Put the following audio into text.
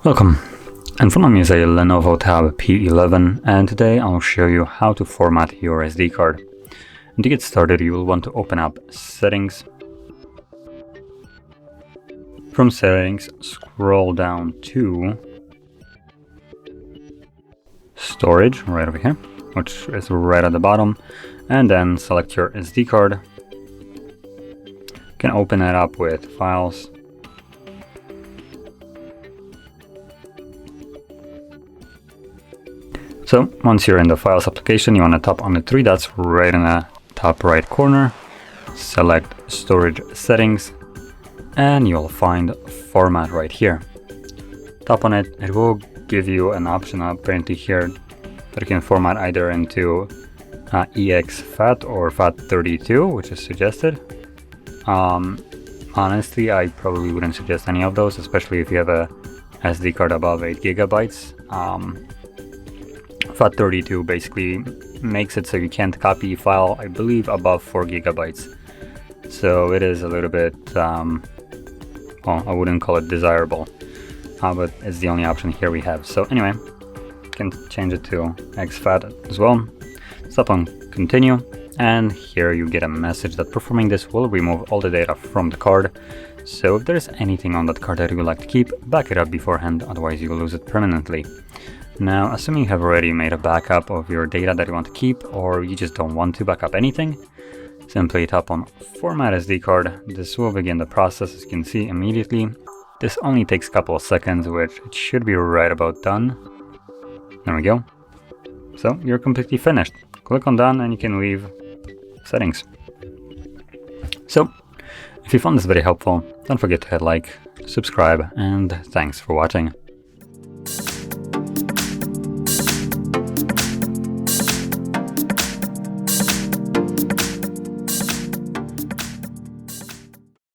Welcome. In front of me is a Lenovo Tab P11, and today I'll show you how to format your SD card. And to get started, you will want to open up Settings. From Settings, scroll down to Storage, right over here, which is right at the bottom, and then select your SD card. You can open it up with Files. So once you're in the Files application, you want to tap on the three dots right in the top right corner, select Storage Settings, and you'll find Format right here. Tap on it, it will give you an option apparently here that you can format either into EX-FAT or FAT32, which is suggested. Honestly, I probably wouldn't suggest any of those, especially if you have a SD card above 8 gigabytes. FAT32 basically makes it so you can't copy a file, I believe, above 4 gigabytes. So it is a little bit, well, I wouldn't call it desirable, but it's the only option here we have. So anyway, you can change it to EX-FAT as well. Tap on Continue, and here you get a message that performing this will remove all the data from the card. So if there's anything on that card that you would like to keep, back it up beforehand, otherwise you will lose it permanently. Now, assuming you have already made a backup of your data that you want to keep, or you just don't want to back up anything, simply tap on Format SD card. This will begin the process, as you can see immediately. This only takes a couple of seconds, which it should be right about done. There we go. So you're completely finished. Click on Done and you can leave Settings. So, if you found this very helpful, don't forget to hit like, subscribe, and thanks for watching.